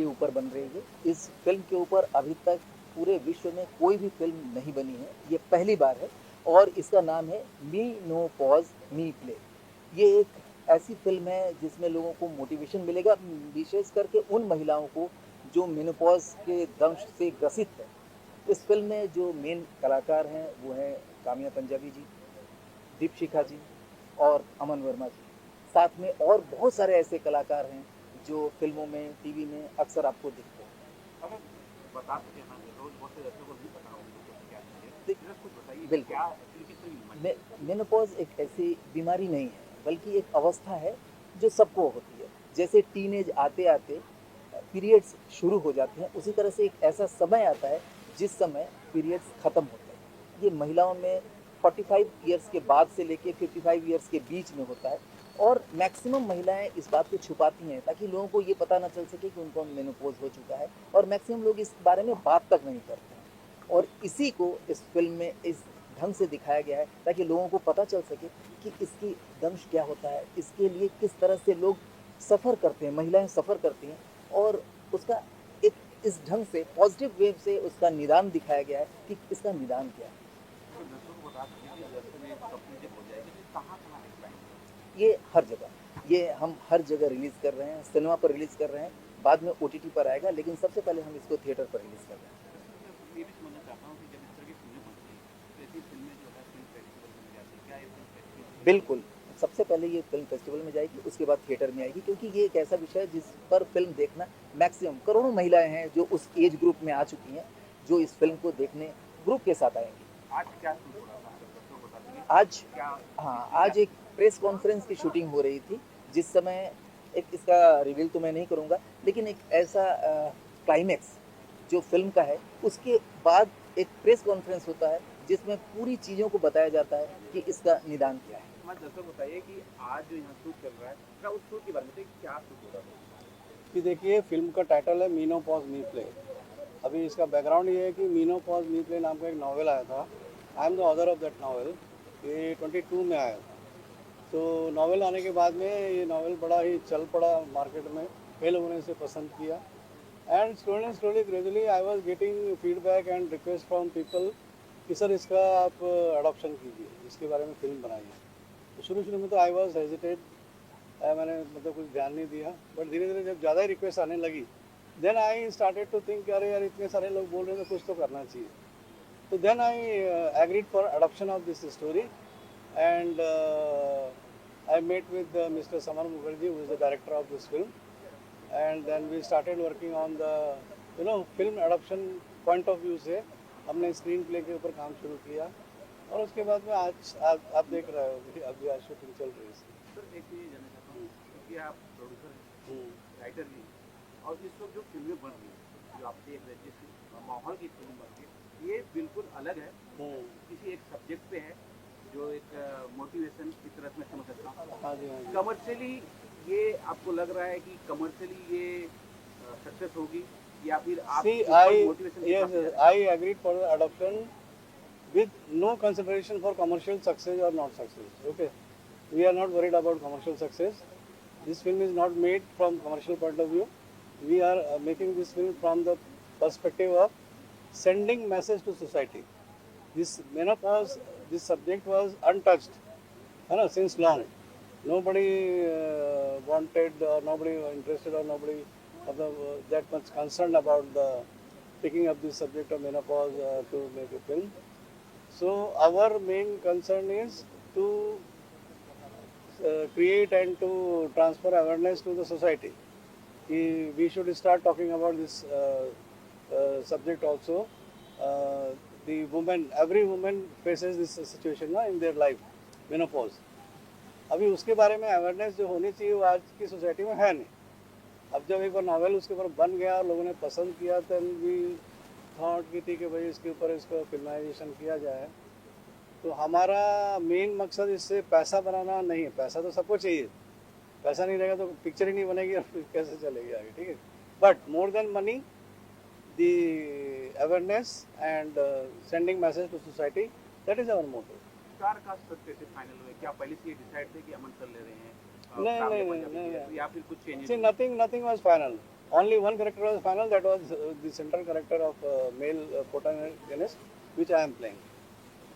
ऊपर बन रही है। इस फिल्म के ऊपर अभी तक पूरे विश्व में कोई भी फिल्म नहीं बनी है, ये पहली बार है। और इसका नाम है मी नो पॉज मी प्ले। ये एक ऐसी फिल्म है जिसमें लोगों को मोटिवेशन मिलेगा, विशेष करके उन महिलाओं को जो मेनोपॉज के दंश से ग्रसित है। इस फिल्म में जो मेन कलाकार हैं वो हैं काम्या पंजाबी जी, दीपशिखा जी और अमन वर्मा जी। साथ में और बहुत सारे ऐसे कलाकार हैं जो फिल्मों में, टीवी में अक्सर आपको दिखते हैं। अगर बता सकें ना, रोज बहुत से दर्शकों को नहीं पता होगी तो क्या चीज़ है, देख- जरा कुछ बताइए कि बिल्कुल। क्या एक्चुअली किस तरह की बीमारी है। मेनोपॉज एक ऐसी बीमारी नहीं है, बल्कि एक अवस्था है जो सबको होती है। जैसे टीनेज आते आते पीरियड्स शुरू हो जाते हैं, उसी तरह से एक ऐसा समय आता है जिस समय पीरियड्स खत्म होते हैं। ये महिलाओं में 45 ईयर्स के बाद से लेके 55 ईयर्स के बीच में होता है। और मैक्सिमम महिलाएं इस बात को छुपाती हैं ताकि लोगों को ये पता ना चल सके कि उनको मेनोपॉज हो चुका है, और मैक्सिमम लोग इस बारे में बात तक नहीं करते हैं। और इसी को इस फिल्म में इस ढंग से दिखाया गया है ताकि लोगों को पता चल सके कि इसकी दंश क्या होता है, इसके लिए किस तरह से लोग सफ़र करते हैं, महिलाएं सफ़र करती हैं। और उसका एक इस ढंग से पॉजिटिव वेव से उसका निदान दिखाया गया है कि इसका निदान क्या है। अगर दर्शकों को बता सकें कि दर्शक में कंप्लीट जब हो जाएगी तो कहाँ कहाँ दिखाएंगे। ये हर जगह, ये हम हर जगह रिलीज़ कर रहे हैं, सिनेमा पर रिलीज़ कर रहे हैं, बाद में OTT पर आएगा, लेकिन सबसे पहले हम इसको थिएटर पर रिलीज़ कर रहे हैं। दर्शक मैं ये भी समझना चाहता हूँ कि जब इस तरह की फिल्में बनती हैं तो ऐसी फिल्में जो है फिल्म फेस्टिवल में जाती है, क्या ये फिल्म फेस्टिवल में जाएगी। बिल्कुल, सबसे पहले ये फ़िल्म फेस्टिवल में जाएगी, उसके बाद थिएटर में आएगी, क्योंकि ये एक ऐसा विषय है जिस पर फ़िल्म देखना मैक्सिमम करोड़ों महिलाएँ हैं जो उस एज ग्रुप में आ चुकी हैं, जो इस फ़िल्म को देखने ग्रुप के साथ आएँगी। आज क्या शूट हो रहा था, अगर दर्शकों को बता सकें आज क्या, किस हाँ, दिन क्या आज एक प्रेस कॉन्फ्रेंस की शूटिंग हो रही थी, जिस समय एक इसका रिवील तो मैं नहीं करूँगा, लेकिन एक ऐसा क्लाइमेक्स जो फ़िल्म का है, उसके बाद एक प्रेस कॉन्फ्रेंस होता है, जिसमें पूरी चीज़ों को बताया जाता है कि इसका निदान क्या है। हमारे दर्शक बताइए कि आज जो यहाँ शूट चल रहा है, क्या उस शूट के बारे में बताइए, क्या शूट हो रहा था। कि देखिए फिल्म का टाइटल है मीनो पॉज मी प्ले। अभी इसका बैकग्राउंड ये है कि मीनो पॉज मी प्ले नाम का एक नावल आया था। I am the author of that novel. ये 22 में आया था। तो नावल आने के बाद में ये नावल बड़ा ही चल पड़ा मार्केट में, कई लोगों ने इसे पसंद किया। And slowly gradually I was getting feedback and request from people कि सर इसका आप अडॉप्शन कीजिए, इसके बारे में फिल्म बनाइए। तो शुरू में तो आई वॉज हेजिटेड, मैंने मतलब कुछ ध्यान नहीं दिया। बट धीरे धीरे जब ज़्यादा ही रिक्वेस्ट आने लगी, then I started to think अरे यार इतने सारे लोग बोल रहे हैं तो कुछ तो करना चाहिए। तो then I agreed for adoption of this story. And I met with mister Samar Mukherjee, who is the director of this film. And then we started working on the film adoption point of view से हमने screen play के ऊपर काम शुरू किया। और उसके बाद में आज आप देख रहे हो कि अभी आज शूटिंग चल रही है इसकी। सर एक चीज़ जानना चाहता हूँ, क्योंकि आप प्रोड्यूसर हैं, हम्म, राइटर भी हैं, और इस वक्त जो फिल्में बन रही हैं, जो आप देख रहे हैं, जिस माहौल की फिल्म बन रही है, ये बिल्कुल अलग है। हम्म। किसी एक सब्जेक्ट पे है जो एक मोटिवेशन की तरह मैं समझ सकता हूँ। हाँ जी, हाँ जी। कमर्शियली ये आपको लग रहा है कि कमर्शियली ये सक्सेस होगी, या फिर आप See, इस पर मोटिवेशन के yes, साथ जा yes, रहे हैं। I agreed for the adoption with no consideration for commercial success or not success. Okay, we are not worried about commercial success. This film is not made from commercial point of view. We are making this film from the perspective of sending message to society. This menopause, this subject was untouched, since long. Nobody wanted or nobody interested or nobody that much concerned about the picking up this subject of menopause to make a film. So our main concern is to create and to transfer awareness to the society. We should start talking about this subject also. Uh, the woman, every woman faces this situation na, in their life, menopause. अभी उसके बारे में awareness जो होनी चाहिए वो आज की सोसाइटी में है नहीं। अब जब एक बार नावल उसके ऊपर बन गया और लोगों ने पसंद किया, तो भी थॉट की थी कि भाई इसके ऊपर इसको फिल्माइजेशन किया जाए। तो हमारा मेन मकसद इससे पैसा बनाना नहीं है। पैसा तो सबको चाहिए, पैसा नहीं रहेगा तो पिक्चर ही नहीं बनेगी और फिर कैसे चलेगी आगे, ठीक है। But more than money, the awareness and sending message to society, that is our motive. Star cast sir कैसे फाइनल हुए, क्या पहले से ये डिसाइड थे कि अमन सर ले रहे हैं, नहीं काम्या नहीं पंजाबी नहीं ले रहे हैं, नहीं, या फिर कुछ see changes? nothing was final. Only one character was final, that was the central character of male protagonist, which I am playing.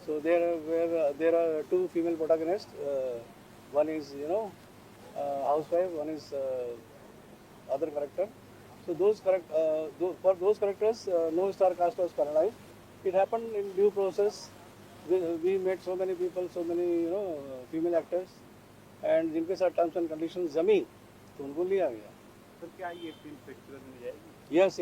So there are two female protagonists. One is housewife. One is other character. So for those characters, no star cast was finalized. It happened in due process. We met so many people, so many female actors, and जिनके साथ terms and conditions जमी तो उनको लिया गया. Sir क्या ये film festival में जाएगी? यस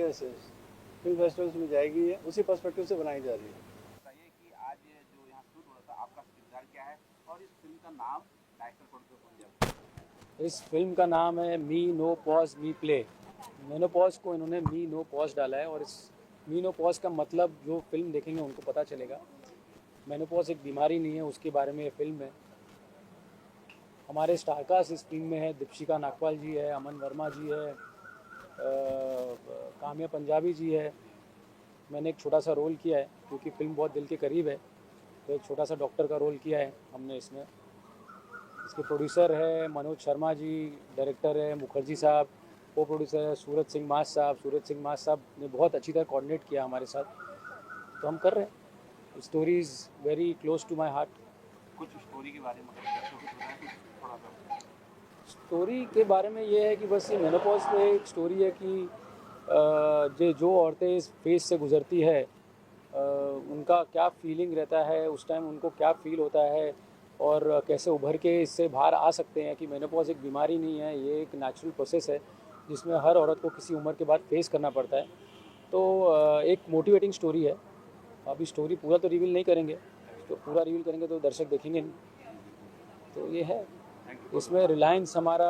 फिल्म फेस्टिवल्स में जाएगी ये, उसी पर्सपेक्टिव से बनाई जा रही है. बताइए कि आज जो यहाँ शूट हो रहा था आपका किरदार क्या है और इस फिल्म का नाम डायरेक्टर प्रोड्यूसर कौन दिया? इस फिल्म का नाम है मी नो पॉज मी प्ले. मेनोपॉज को इन्होंने मी नो पॉज डाला है और इस मी नो पॉज का मतलब जो फिल्म देखेंगे उनको पता चलेगा. मेनोपॉज एक बीमारी नहीं है, उसके बारे में ये फिल्म है. हमारे स्टारकास्ट इस फिल्म में है. दीपशिका नागपाल जी है, अमन वर्मा जी है, काम्या पंजाबी जी है. मैंने एक छोटा सा रोल किया है क्योंकि फिल्म बहुत दिल के करीब है, तो एक छोटा सा डॉक्टर का रोल किया है हमने इसमें. इसके प्रोड्यूसर है मनोज शर्मा जी, डायरेक्टर है मुखर्जी साहब, को प्रोड्यूसर है सूरज सिंह मास साहब. सूरज सिंह मास साहब ने बहुत अच्छी तरह कोऑर्डिनेट किया हमारे साथ, तो हम कर रहे हैं. Story is very close to my heart. कुछ स्टोरी के बारे में दर्शकों को बताएं कुछ थोड़ा सा. स्टोरी के बारे में ये है कि बस ये मेनोपॉज पे एक स्टोरी है कि जो औरतें इस फेज से गुजरती है उनका क्या फीलिंग रहता है, उस टाइम उनको क्या फील होता है और कैसे उभर के इससे बाहर आ सकते हैं. कि मेनोपॉज एक बीमारी नहीं है, ये एक नेचुरल प्रोसेस है जिसमें हर औरत को किसी उम्र के बाद फेस करना पड़ता है. तो एक मोटिवेटिंग स्टोरी है. अभी स्टोरी पूरा तो रिवील नहीं करेंगे, तो पूरा रिवील करेंगे तो दर्शक देखेंगे नहीं. तो ये है. इसमें रिलायंस हमारा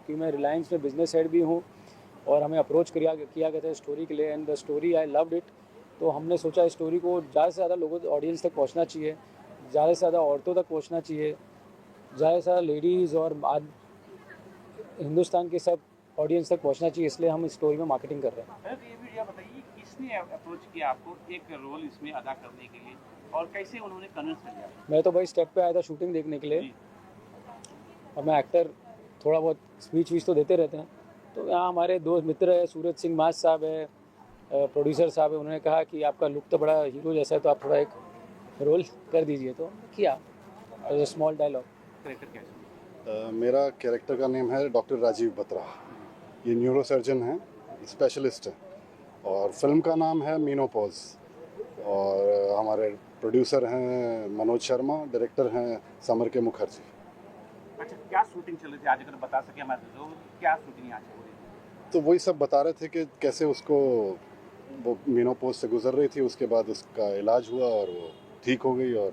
कि मैं रिलायंस में बिजनेस हेड भी हूँ और हमें अप्रोच किया गया था स्टोरी के लिए, and the story I loved it. तो हमने सोचा इस स्टोरी को ज़्यादा से ज़्यादा लोगों ऑडियंस तक पहुँचना चाहिए, ज़्यादा से ज़्यादा औरतों तक पहुँचना चाहिए, ज़्यादा से ज़्यादा लेडीज़ और हिंदुस्तान के सब ऑडियंस तक पहुँचना चाहिए. इसलिए हम इस स्टोरी में मार्केटिंग कर रहे हैं. पहले तो ये भी बताइए किसने अप्रोच किया आपको एक रोल इसमें अदा करने के लिए और कैसे उन्होंने कन्विंस किया? मैं तो भाई स्टेप पे आया था शूटिंग देखने के लिए, और मैं एक्टर थोड़ा बहुत स्पीच वीच तो देते रहते हैं. तो यहाँ हमारे दोस्त मित्र है, सूरज सिंह मास साहब है, प्रोड्यूसर साहब है. उन्होंने कहा कि आपका लुक तो बड़ा हीरो जैसा है, तो आप थोड़ा एक रोल कर दीजिए. तो किया as a small dialogue. Character कैसे? मेरा कैरेक्टर का नेम है डॉक्टर राजीव बत्रा. ये न्यूरो सर्जन हैं, स्पेशलिस्ट हैं, और फिल्म का नाम है मीनोपॉज. और हमारे प्रोड्यूसर हैं मनोज शर्मा, डायरेक्टर हैं समर के मुखर्जी. अच्छा क्या शूटिंग चल रही थी आज अगर बता सके हमारे लोग, क्या शूटिंग आज हो रही थी? तो वही सब बता रहे थे कि कैसे उसको वो मीनोपॉज से गुजर रही थी, उसके बाद उसका इलाज हुआ और वो ठीक हो गई. और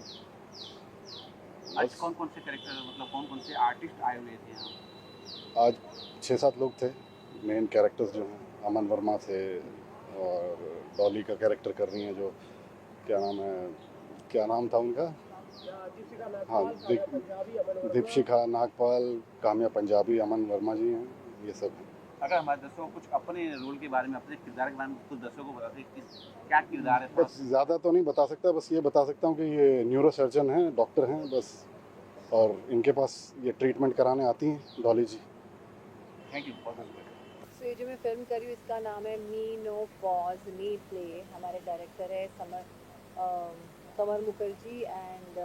आज कौन कौन से कैरेक्टर मतलब कौन कौन से आर्टिस्ट आए हुए थे यहाँ? आज 6-7 लोग थे. मेन कैरेक्टर्स जो हैं अमन वर्मा थे, और डॉली का कैरेक्टर कर रही हैं जो क्या नाम था उनका, हाँ दीपशिका नागपाल, काम्या पंजाबी, अमन वर्मा जी हैं, ये सब हैं. अगर हमारे दर्शकों को कुछ अपने रोल के बारे में अपने किरदार के बारे में कुछ दर्शकों को बताते किस क्या किरदार है? बस ज़्यादा तो नहीं बता सकता, बस ये बता सकता हूँ कि ये न्यूरो सर्जन हैं, डॉक्टर हैं बस, और इनके पास ये ट्रीटमेंट कराने आती हैं डॉली जी. थैंक यू बहुत बहुत. सो ये जो मैं फिल्म कर रही हूँ इसका नाम है मी नो पॉज मी प्ले. हमारे डायरेक्टर है summer Mukherjee and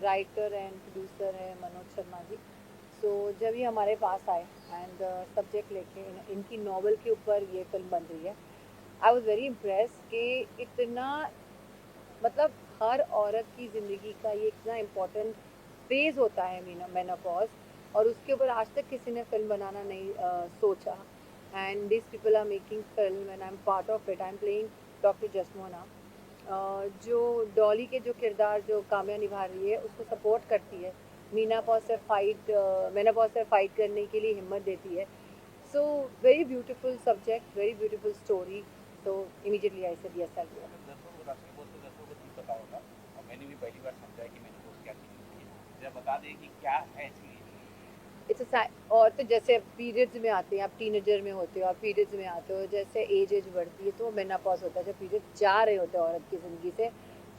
writer and producer है मनोज शर्मा जी. सो जब ये हमारे पास आए एंड सब्जेक्ट लेके इनकी नॉवल के ऊपर ये फिल्म बन रही है, आई वॉज वेरी इम्प्रेस कि इतना मतलब हर औरत की ज़िंदगी का ये इतना इम्पोर्टेंट फेज़ होता है मेनोपॉज, और उसके ऊपर आज तक किसी ने फिल्म बनाना नहीं सोचा. And this people are making film and I am part of it. I am playing doctor जसमोना. जो डॉली के जो किरदार जो काम्या निभा रही है उसको सपोर्ट करती है, मेनोपॉज से फाइट करने के लिए हिम्मत देती है. So very beautiful subject, very beautiful story. So immediately I said yes I will. दर्शकों को राष्ट्रीय बोलते दर्शकों को नहीं पता होगा और मैंने भी पहली बार समझा कि मैंने पोस्ट क्या चीज़ होती है. जरा बता दें कि क्या है एक्चुअली. इट्स और तो जैसे पीरियड्स में आते हैं, आप टीनेजर में होते हो, आप पीरियड्स में आते हो, जैसे एज बढ़ती है तो मेनोपॉज होता है. जब पीरियड जा रहे होते हैं औरत की ज़िंदगी से,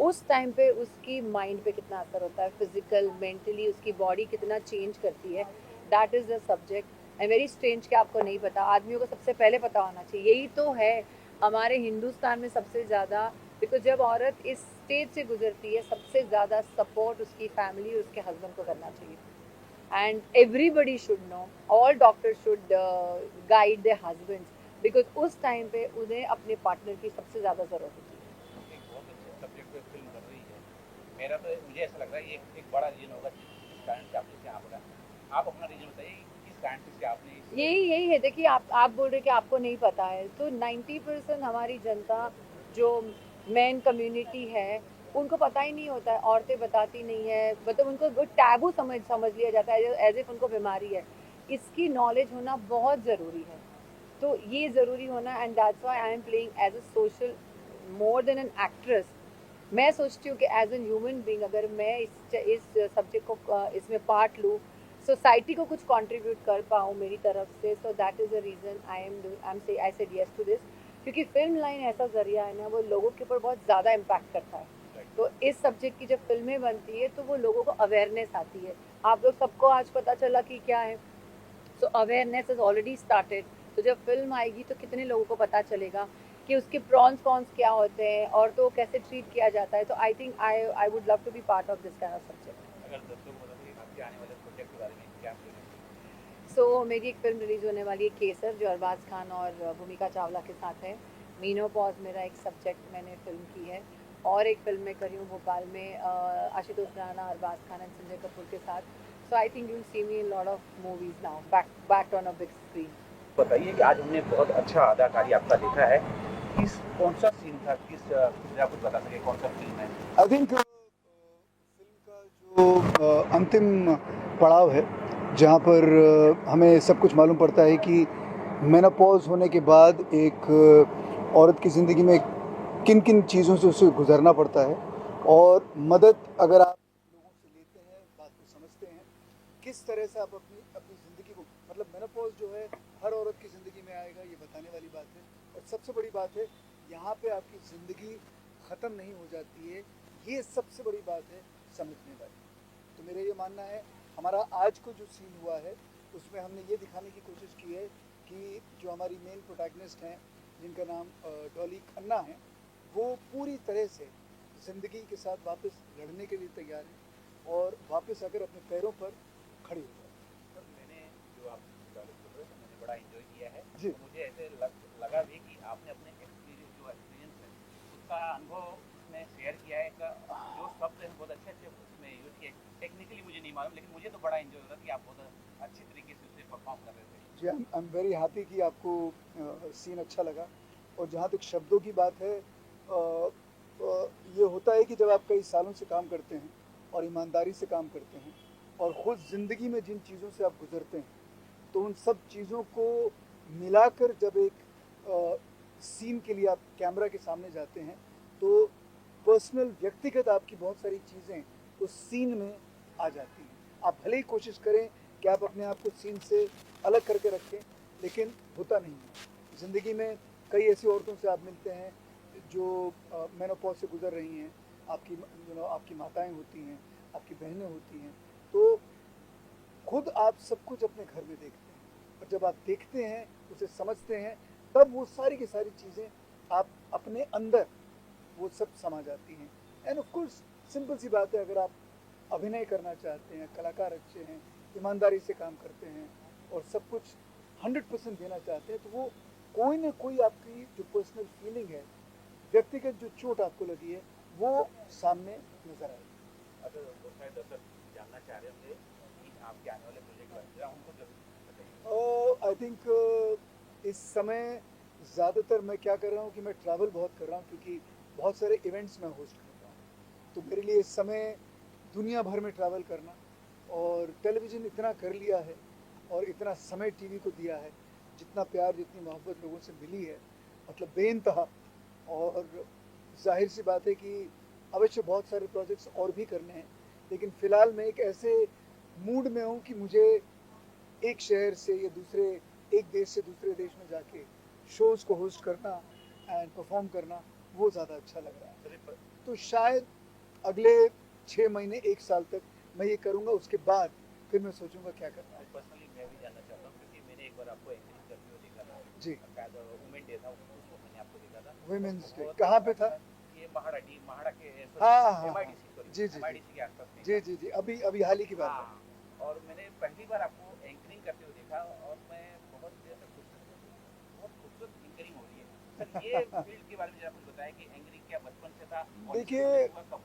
उस टाइम पे उसकी माइंड पे कितना असर होता है, फिजिकल मेंटली उसकी बॉडी कितना चेंज करती है. That is the subject. And very strange कि आपको नहीं पता। आदमियों को सबसे पहले पता होना चाहिए। यही तो है हमारे हिंदुस्तान में सबसे ज़्यादा, बिकॉज जब औरत इस स्टेज से गुजरती है सबसे ज़्यादा सपोर्ट उसकी फैमिली और उसके हस्बैंड को करना चाहिए। And everybody should know, all doctors should guide their husbands, because उस टाइम पे उन्हें अपने पार्टनर की सबसे ज़्यादा ज़रूरत होती है। एक बहुत अच्छे सब्जेक्ट पे फिल्म बन रही है। मेरा तो मुझे ऐसा लग रहा है ये एक बड़ा रीजन होगा जिस कारण से आपने यहाँ पढ़ा। आप अपना रीजन बताइए किस कारण से आपने यही है। देखिए आप बोल रहे कि आपको नहीं पता है, तो 90% हमारी जनता जो मेन कम्युनिटी है उनको पता ही नहीं होता है। औरतें बताती नहीं है, मतलब उनको टैबू समझ लिया जाता है, एज इफ उनको बीमारी है। इसकी नॉलेज होना बहुत ज़रूरी है, तो ये ज़रूरी होना, and that's why I am playing as a social more than an actress. मैं सोचती हूँ कि एज एन ह्यूमन बीइंग अगर मैं इस सब्जेक्ट को इसमें पार्ट लूँ, सोसाइटी को कुछ कंट्रीब्यूट कर पाऊँ मेरी तरफ से, so that is the reason I said yes to this. क्योंकि फिल्म लाइन ऐसा जरिया है ना, वो लोगों के ऊपर बहुत ज़्यादा इम्पैक्ट करता है। तो इस सब्जेक्ट की जब फिल्में बनती है तो वो लोगों को अवेयरनेस आती है। आप लोग सबको आज पता चला कि क्या है, so awareness is already started. तो जब फिल्म आएगी तो कितने लोगों को पता चलेगा कि उसके प्रॉन्स कॉन्स क्या होते हैं, औरतों को कैसे ट्रीट किया जाता है। तो I think I would love to be part of this kind of subject. अगर दर्शकों को बताइए आपके आने वाले प्रोजेक्ट के बारे में क्या प्लान है? सो मेरी एक फिल्म रिलीज होने वाली है केसर, जो अरबाज खान और भूमिका चावला के साथ है। मीनोपॉज मेरा एक सब्जेक्ट मैंने फिल्म की है, और एक फिल्म मैं करी हूँ भोपाल में आशुतोष राणा, अरबाज खान एंड संजय कपूर के साथ। So I think you will see me in lot of movies now, back on a big screen. बताइए कि आज हमने बहुत अच्छा अदाकारी आपका देखा है। किस कौन सा सीन था, किस आप कुछ बता सके कौन सा फिल्म है? आई थिंक फिल्म का जो अंतिम पड़ाव है, जहाँ पर हमें सब कुछ मालूम पड़ता है कि मेनोपॉज होने के बाद एक औरत की ज़िंदगी में किन किन चीज़ों से उसे गुजरना पड़ता है, और मदद अगर आप लोगों से लेते हैं, बात को समझते हैं, किस तरह से आप अपनी अपनी ज़िंदगी को, मतलब मेनोपॉज जो है हर औरत की ज़िंदगी में आएगा, ये बताने वाली बात है। और सबसे बड़ी बात है, यहाँ पे आपकी ज़िंदगी ख़त्म नहीं हो जाती है, ये सबसे बड़ी बात है समझने वाली। तो मेरा ये मानना है, हमारा आज को जो सीन हुआ है उसमें हमने ये दिखाने की कोशिश की है कि जो हमारी मेन प्रोटैगनिस्ट हैं, जिनका नाम डॉली खन्ना है, वो पूरी तरह से ज़िंदगी के साथ वापस लड़ने के लिए तैयार है और वापस आकर अपने पैरों पर खड़ी हो जाए। सर मैंने जो आप डायलॉग बोल रहे थे मैंने बड़ा एंजॉय किया है। जी। तो मुझे ऐसे लगा भी कि आपने अपने एक्सपीरियंस है उसका अनुभव उसमें शेयर किया है। जो शब्द है बहुत अच्छे अच्छे उसमें यूज किए। टेक्निकली मुझे नहीं मालूम, लेकिन मुझे तो बड़ा एंजॉय हो रहा था कि आप बहुत अच्छी तरीके से उसे परफॉर्म कर रहे थे। जी, आई एम वेरी हैप्पी कि आपको सीन अच्छा लगा। और जहाँ तक शब्दों की बात है, ये होता है कि जब आप कई सालों से काम करते हैं और ईमानदारी से काम करते हैं और ख़ुद ज़िंदगी में जिन चीज़ों से आप गुज़रते हैं, तो उन सब चीज़ों को मिलाकर जब एक सीन के लिए आप कैमरा के सामने जाते हैं, तो पर्सनल व्यक्तिगत आपकी बहुत सारी चीज़ें उस सीन में आ जाती हैं। आप भले ही कोशिश करें कि आप अपने आप को सीन से अलग करके रखें, लेकिन होता नहीं है। ज़िंदगी में कई ऐसी औरतों से आप मिलते हैं जो मेनोपॉज से गुजर रही हैं, आपकी माताएं होती हैं, आपकी बहनें होती हैं, तो खुद आप सब कुछ अपने घर में देखते हैं, और जब आप देखते हैं, उसे समझते हैं, तब वो सारी की सारी चीज़ें आप अपने अंदर वो सब समा जाती हैं। एंड ऑफ कोर्स सिंपल सी बात है, अगर आप अभिनय करना चाहते हैं, कलाकार अच्छे हैं, ईमानदारी से काम करते हैं और सब कुछ 100% देना चाहते हैं, तो वो कोई ना कोई आपकी जो पर्सनल फीलिंग है, व्यक्तिगत जो चोट आपको लगी है, वो सामने नज़र आएगी। अगर बहुत सारे दर्शक जानना चाह रहे होंगे कि आपके आने वाले प्रोजेक्ट के बारे में उनको जरूर बताइए। आई थिंक इस समय ज़्यादातर मैं क्या कर रहा हूँ कि मैं ट्रैवल बहुत कर रहा हूँ, क्योंकि बहुत सारे इवेंट्स मैं होस्ट कर रहा हूँ। तो मेरे लिए इस समय दुनिया भर में ट्रैवल करना, और टेलीविज़न इतना कर लिया है और इतना समय टीवी को दिया है, जितना प्यार जितनी मोहब्बत लोगों से मिली है, मतलब बेइंतहा। और जाहिर सी बात है कि अवश्य बहुत सारे प्रोजेक्ट्स और भी करने हैं, लेकिन फ़िलहाल मैं एक ऐसे मूड में हूँ कि मुझे एक शहर से या दूसरे, एक देश से दूसरे देश में जाके शोज़ को होस्ट करना एंड परफॉर्म करना, वो ज़्यादा अच्छा लग रहा है। तो शायद अगले 6 महीने 1 साल तक मैं ये करूँगा, उसके बाद फिर मैं सोचूंगा क्या करना है। पर्सनली मैं भी जानना चाहता हूँ क्योंकि एक बार आपको एंकरिंग करते हुए देखा था, जी शायद वुमेन डे था उस वक्त मैंने आपको देखा था। वुमेन्स डे बहुत कहाँ पे था? ये महाड़ा के हाँ हाँ एमआईडीसी हाँ सॉरी जी जी जी एमआईडीसी के आसपास में जी था। जी जी अभी अभी हाल ही की बात है। हाँ, और मैंने पहली बार आपको एंकरिंग करते हुए देखा और मैं बहुत देर तक सोचता था कि बहुत खूबसूरत एंकरिंग हो रही है। सर ये फील्ड के बारे में जरा कुछ बताएं कि एंकरिंग क्या बचपन से था और इससे देखिए जुड़े हुआ कब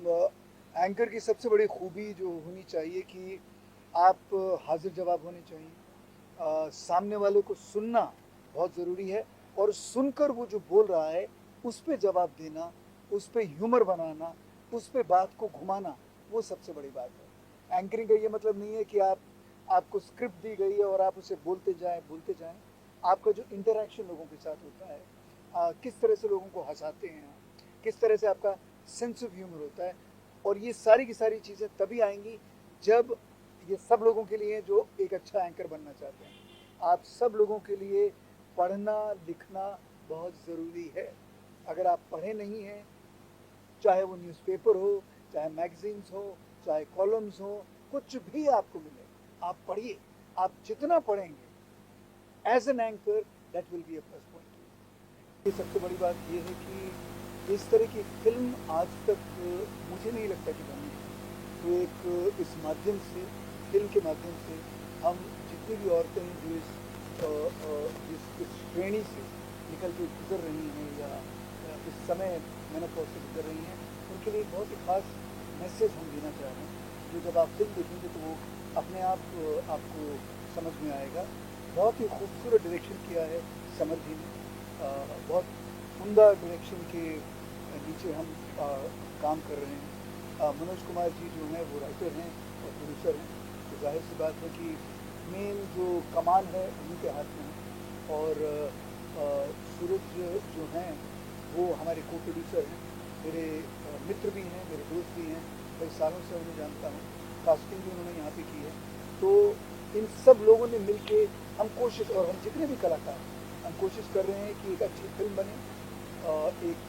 हुआ? एंकर की सबसे बड़ी खूबी जो होनी चाहिए कि आप हाजिर जवाब होने चाहिए। सामने वाले को सुनना बहुत ज़रूरी है और सुनकर वो जो बोल रहा है उस पे जवाब देना, उस पे ह्यूमर बनाना, उस पे बात को घुमाना, वो सबसे बड़ी बात है। एंकरिंग का ये मतलब नहीं है कि आपको स्क्रिप्ट दी गई है और आप उसे बोलते जाएं। आपका जो इंटरेक्शन लोगों के साथ होता है, किस तरह से लोगों को हंसाते हैं आप, किस तरह से आपका सेंस ऑफ ह्यूमर होता है, और ये सारी की सारी चीज़ें तभी आएंगी जब ये सब लोगों के लिए जो एक अच्छा एंकर बनना चाहते हैं। आप सब लोगों के लिए पढ़ना लिखना बहुत ज़रूरी है। अगर आप पढ़े नहीं हैं, चाहे वो न्यूज़पेपर हो, चाहे मैगजीन्स हो, चाहे कॉलम्स हो, कुछ भी आपको मिले, आप पढ़िए। आप जितना पढ़ेंगे as an anchor that will be a plus point. ये सबसे बड़ी बात ये है कि इस तरह की फिल्म आज तक मुझे नहीं लगता कि बनी है। तो एक इस माध्यम से, फिल्म के माध्यम से हम जितनी भी औरतें हैं जो इस श्रेणी से निकल के गुजर रही हैं या इस समय मेनोपॉज से गुजर रही हैं, उनके लिए एक बहुत ही खास मैसेज हम देना चाह रहे हैं, जो जब आप फिल्म देखेंगे तो वो अपने आप आपको समझ में आएगा। बहुत ही खूबसूरत डायरेक्शन किया है समर जी ने। बहुत उम्दा डायरेक्शन के नीचे हम काम कर रहे हैं। मनोज कुमार जी जो हैं वो राइटर हैं और प्रोड्यूसर हैं, तो जाहिर सी बात है कि मेन जो कमान है उन्हीं के हाथ में है। और सूरज जो हैं वो हमारे को प्रोड्यूसर हैं, मेरे मित्र भी हैं, मेरे दोस्त भी हैं, कई सालों से उन्हें जानता हूँ। कास्टिंग भी उन्होंने यहाँ पे की है। तो इन सब लोगों ने मिलके हम कोशिश, और हम जितने भी कलाकार हम कोशिश कर रहे हैं कि एक अच्छी फिल्म बने, एक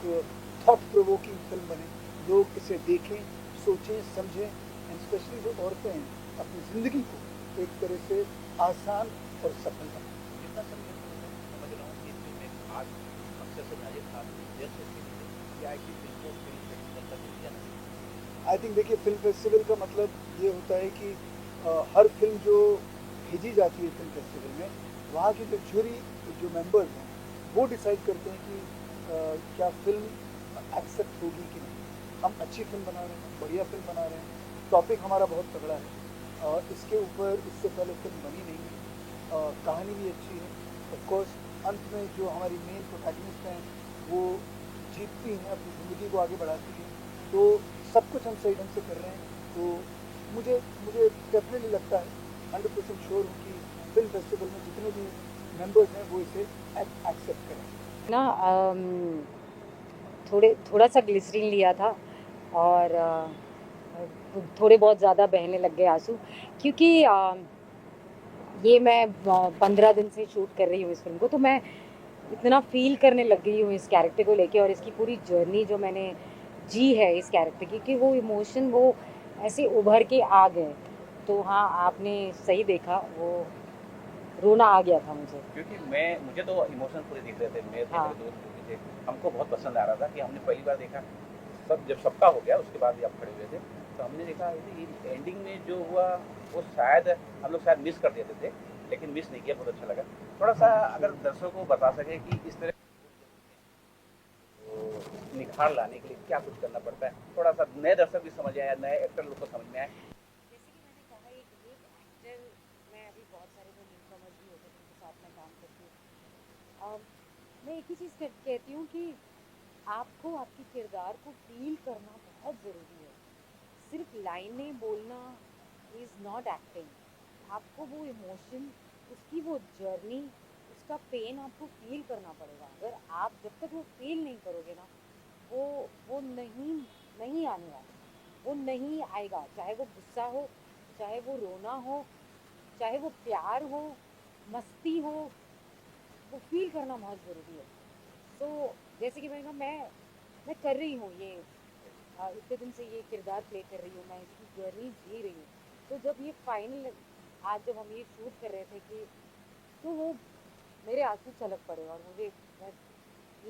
थॉट प्रोवोकिंग फिल्म बने, लोग इसे देखें, सोचें, समझें, एंड स्पेशली जो औरतें हैं अपनी ज़िंदगी को एक तरह से आसान और सफल बनाएं। जितना समय समझ रहा हूँ कि इस फिल्म में खास मकसद से नाजिर खास उद्देश्य से क्या है कि फिल्म को फिल्म फेस्टिवल तक ले जाना। आई थिंक देखिए, फिल्म फेस्टिवल का मतलब ये होता है कि हर फिल्म जो भेजी जाती है फिल्म फेस्टिवल में, वहाँ की जो जूरी जो मेंबर्स हैं वो डिसाइड करते हैं कि क्या फिल्म एक्सेप्ट होगी कि नहीं। हम अच्छी फिल्म बना रहे हैं, बढ़िया फिल्म बना रहे हैं, टॉपिक हमारा बहुत तगड़ा है, इसके ऊपर इससे पहले फिल्म बनी नहीं है, कहानी भी अच्छी है। ऑफ कोर्स अंत में जो हमारी मेन प्रोटैगनिस्ट हैं वो जीतती हैं, अपनी ज़िंदगी को आगे बढ़ाती हैं। तो सब कुछ हम सही ढंग से कर रहे हैं। तो मुझे मुझे डेफिनेटली लगता है, 100% श्योर हूँ कि फिल्म फेस्टिवल में जितने भी मेंबर्स हैं वो इसे एक्सेप्ट करेंगे। ना थोड़ा सा ग्लिसरीन लिया था और थोड़े बहुत ज़्यादा बहने लग गए आंसू, क्योंकि ये मैं 15 दिन से शूट कर रही हूँ इस फिल्म को, तो मैं इतना फील करने लग गई हूँ इस कैरेक्टर को लेके और इसकी पूरी जर्नी जो मैंने जी है इस कैरेक्टर की, कि वो इमोशन वो ऐसे उभर के आ गए। तो हाँ, आपने सही देखा, वो रोना आ गया था मुझे। क्योंकि मुझे तो इमोशन पूरे दिख रहे थे, मेरे थे, हाँ। मेरे दोस्त जो भी थे, हमको बहुत पसंद आ रहा था कि हमने पहली बार देखा। सब जब सबका हो गया उसके बाद भी आप खड़े हुए थे, तो हमने देखा ये एंडिंग में जो हुआ वो शायद हम लोग शायद मिस कर देते थे, लेकिन मिस नहीं किया, बहुत अच्छा लगा। थोड़ा सा अगर दर्शकों को बता सके कि इस तरह तो निखार लाने के लिए क्या कुछ करना पड़ता है, थोड़ा सा नए दर्शक भी समझ आए, नए एक्टर लोग को समझ में आए। जैसे कि मैंने कहा, एक एक्टर, मैं अभी बहुत सारे जो न्यू कमर्स भी होते हैं जिनके साथ मैं काम करती हूँ, मैं एक ही चीज़ कहती हूँ कि आपको आपके किरदार को फील करना बहुत ज़रूरी है। सिर्फ लाइनें बोलना इज़ नॉट एक्टिंग। आपको वो इमोशन, उसकी वो जर्नी, उसका पेन आपको फील करना पड़ेगा। अगर आप जब तक वो फील नहीं करोगे ना, वो नहीं आने वाला, वो नहीं आएगा। चाहे वो गुस्सा हो, चाहे वो रोना हो, चाहे वो प्यार हो, मस्ती हो, वो फील करना बहुत ज़रूरी है। सो जैसे कि मैंने कहा, मैं कर रही हूँ ये, इतने दिन से ये किरदार प्ले कर रही हूँ, मैं इसकी जर्नी जी रही हूँ। तो जब ये फाइनल, आज जब हम ये शूट कर रहे थे कि तो वो मेरे आंसू छलक पड़े और मुझे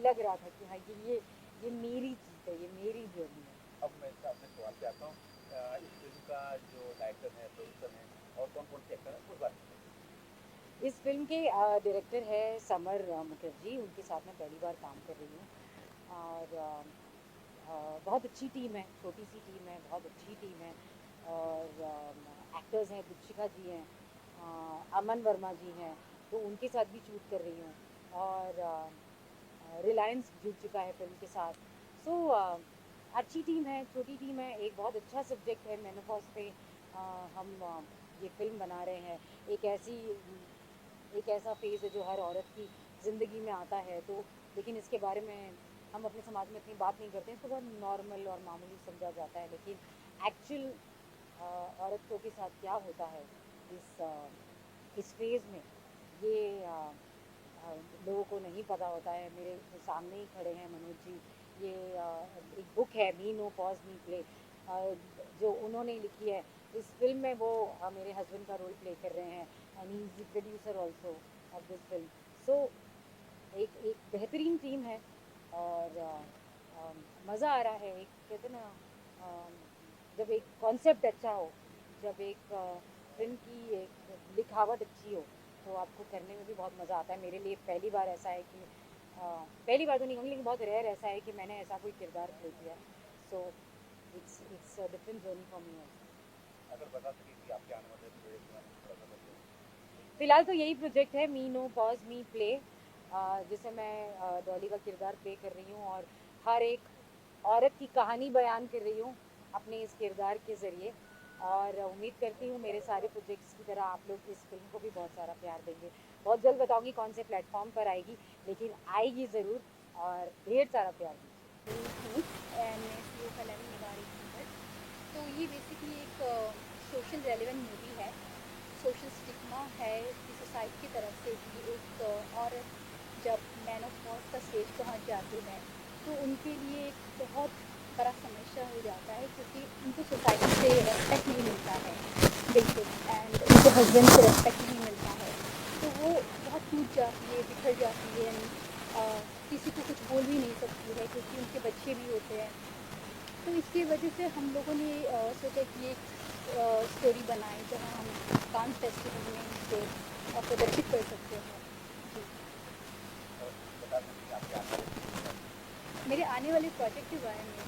लग रहा था कि हाँ ये मेरी चीज़ है, ये मेरी जर्नी है। अब मैं इसका अपने सवाल पे आता हूँ। इस फिल्म का जो डायरेक्टर है, प्रोड्यूसर है और कौन कौन से एक्टर हैं, उस बारे में बताइए। इस फिल्म के डायरेक्टर है समर मुखर्जी, उनके साथ मैं पहली बार काम कर रही हूँ और बहुत अच्छी टीम है, छोटी सी टीम है, बहुत अच्छी टीम है और एक्टर्स हैं, दीक्षिका जी हैं, अमन वर्मा जी हैं, तो उनके साथ भी शूट कर रही हूँ और रिलायंस जुड़ चुका है फिल्म के साथ। सो अच्छी टीम है, छोटी टीम है, एक बहुत अच्छा सब्जेक्ट है मेनोपॉज पे हम ये फिल्म बना रहे हैं। एक ऐसा फेज़ है जो हर औरत की ज़िंदगी में आता है, तो लेकिन इसके बारे में हम अपने समाज में इतनी बात नहीं करते हैं, इसको बहुत नॉर्मल और मामूली समझा जाता है, लेकिन एक्चुअल औरतों के साथ क्या होता है इस फेज़ में, ये लोगों को नहीं पता होता है। मेरे सामने ही खड़े हैं मनोज जी, ये एक बुक है मी नो पॉज मी प्ले, जो उन्होंने लिखी है। इस फिल्म में वो मेरे हस्बैंड का रोल प्ले कर रहे हैं and he is the producer also of this film. So एक बेहतरीन टीम है और मज़ा आ रहा है। एक कहते हैं ना, जब एक कॉन्सेप्ट अच्छा हो, जब एक फिल्म की एक लिखावट अच्छी हो, तो आपको करने में भी बहुत मज़ा आता है। मेरे लिए पहली बार ऐसा है कि पहली बार तो नहीं कहूँगी, लेकिन बहुत रेयर ऐसा है कि मैंने ऐसा कोई किरदार प्ले किया। So it's a different journey for me also. अगर बता सकें कि आपके आने वाले प्रोजेक्ट के बारे में थोड़ा सा बताइए। फ़िलहाल तो यही प्रोजेक्ट है मी नो पॉज मी प्ले, जिसे मैं डॉली का किरदार प्ले कर रही हूँ और हर एक औरत की कहानी बयान कर रही हूँ अपने इस किरदार के ज़रिए और उम्मीद करती हूँ मेरे सारे प्रोजेक्ट्स की तरह आप लोग इस फिल्म को भी बहुत सारा प्यार देंगे। बहुत जल्द बताऊँगी कौन से प्लेटफॉर्म पर आएगी, लेकिन आएगी ज़रूर और ढेर सारा प्यार दीजिए। एंड मैं सी का लेवल निभा रही हूँ। तो ये बेसिकली एक सोशल रेलेवेंट मूवी है। सोशल स्टिग्मा है कि सोसाइटी की तरफ से कि एक औरत जब मेनोपॉज का स्टेज पहुंच जाती है तो उनके लिए एक बहुत बड़ा समस्या हो जाता है, क्योंकि उनको सोसाइटी से रेस्पेक्ट नहीं मिलता है बिल्कुल, एंड उनके हस्बैंड से रेस्पेक्ट नहीं मिलता है, तो वो बहुत टूट जाती है, बिखर जाती है एंड किसी को कुछ बोल भी नहीं सकती है क्योंकि उनके बच्चे भी होते हैं। तो इसकी वजह से हम लोगों ने सोचा कि एक स्टोरी बनाए जहाँ हम कान फेस्टिवल में इसे प्रदर्शित कर सकते हैं। जी, और बता सकें कि आपके आने वाले प्रोजेक्ट क्या हैं। मेरे आने वाले प्रोजेक्ट के बारे में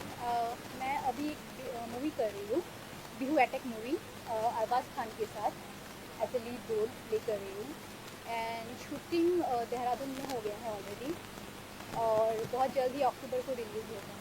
मैं अभी एक मूवी कर रही हूँ, बिहू अटैक मूवी, अरबाज खान के साथ as a lead role play कर रही हूँ एंड शूटिंग देहरादून में हो गया है ऑलरेडी और बहुत जल्दी अक्टूबर को रिलीज़ होगा।